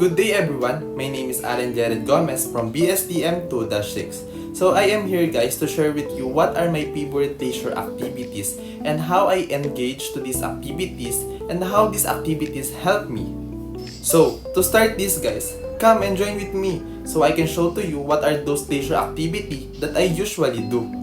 Good day everyone, my name is Allen Jared Gomez from BSTM 2-6. So I am here guys to share with you what are my favorite leisure activities and how I engage to these activities and how these activities help me. So to start this guys, come and join with me so I can show to you what are those leisure activities that I usually do.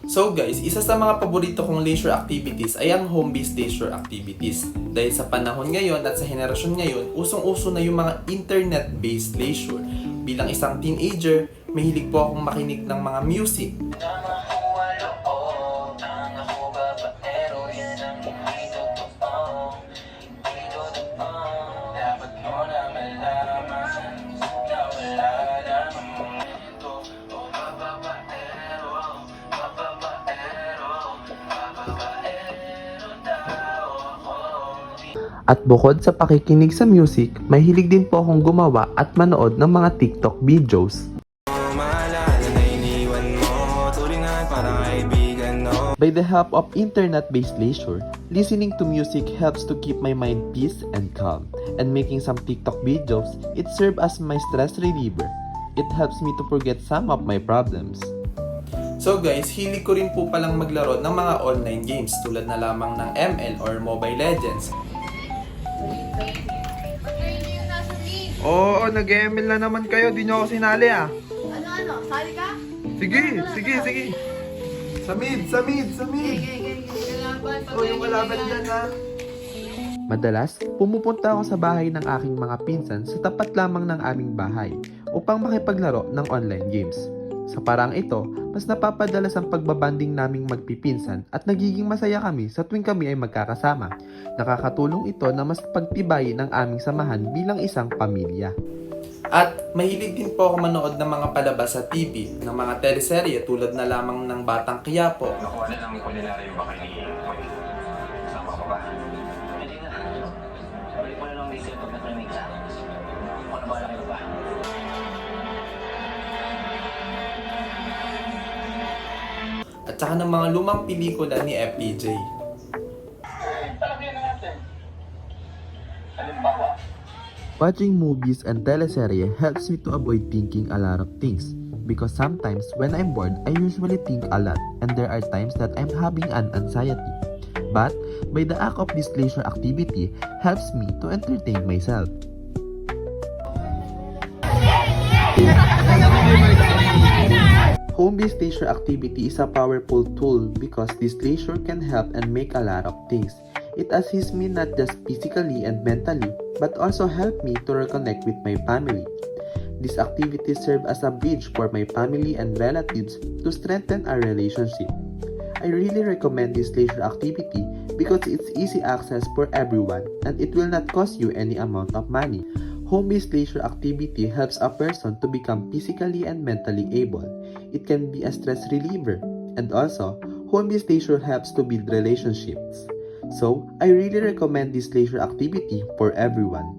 So guys, isa sa mga paborito kong leisure activities ay ang home-based leisure activities. Dahil sa panahon ngayon at sa henerasyon ngayon, usong-uso na yung mga internet-based leisure. Bilang isang teenager, mahilig po akong makinig ng mga music. At bukod sa pakikinig sa music, mahilig din po akong gumawa at manood ng mga TikTok videos. By the help of internet-based leisure, listening to music helps to keep my mind peace and calm. And making some TikTok videos, it serves as my stress reliever. It helps me to forget some of my problems. So guys, hilig ko rin po palang maglaro ng mga online games tulad na lamang ng ML or Mobile Legends. Oo, nag-ML na naman kayo. Di nyo ako sinali ah. Ano? Sali ka? Sige. Sa mid. Kalaban. O, yung kalaban dyan ha. Madalas, pumupunta ako sa bahay ng aking mga pinsan sa tapat lamang ng aming bahay upang makipaglaro ng online games. Sa parang ito, mas napapadalas ang pagbabanding naming magpipinsan at nagiging masaya kami sa tuwing kami ay magkakasama. Nakakatulong ito na mas pagtibayin ang aming samahan bilang isang pamilya. At mahilig din po ako manood ng mga palabas sa TV, ng mga teleserye tulad na lamang ng Batang Quiapo. Nakuha na ng kulinaryo ba kayo ni Moy? Sama ko ba? Hindi na. Balik mo na lang may setup na training sa akin. Ano ba lang ba? At saka ng mga lumang pelikula ni FPJ. Talagyan na natin. Halimbawa, Watching movies and teleserye helps me to avoid thinking a lot of things. Because sometimes when I'm bored, I usually think a lot and there are times that I'm having an anxiety. But by the act of this leisure activity helps me to entertain myself. Home-based leisure activity is a powerful tool because this leisure can help and make a lot of things. It assists me not just physically and mentally, but also help me to reconnect with my family. These activities serve as a bridge for my family and relatives to strengthen our relationship. I really recommend this leisure activity because it's easy access for everyone and it will not cost you any amount of money. Home-based leisure activity helps a person to become physically and mentally able. It can be a stress reliever, and also, home-based leisure helps to build relationships. So, I really recommend this leisure activity for everyone.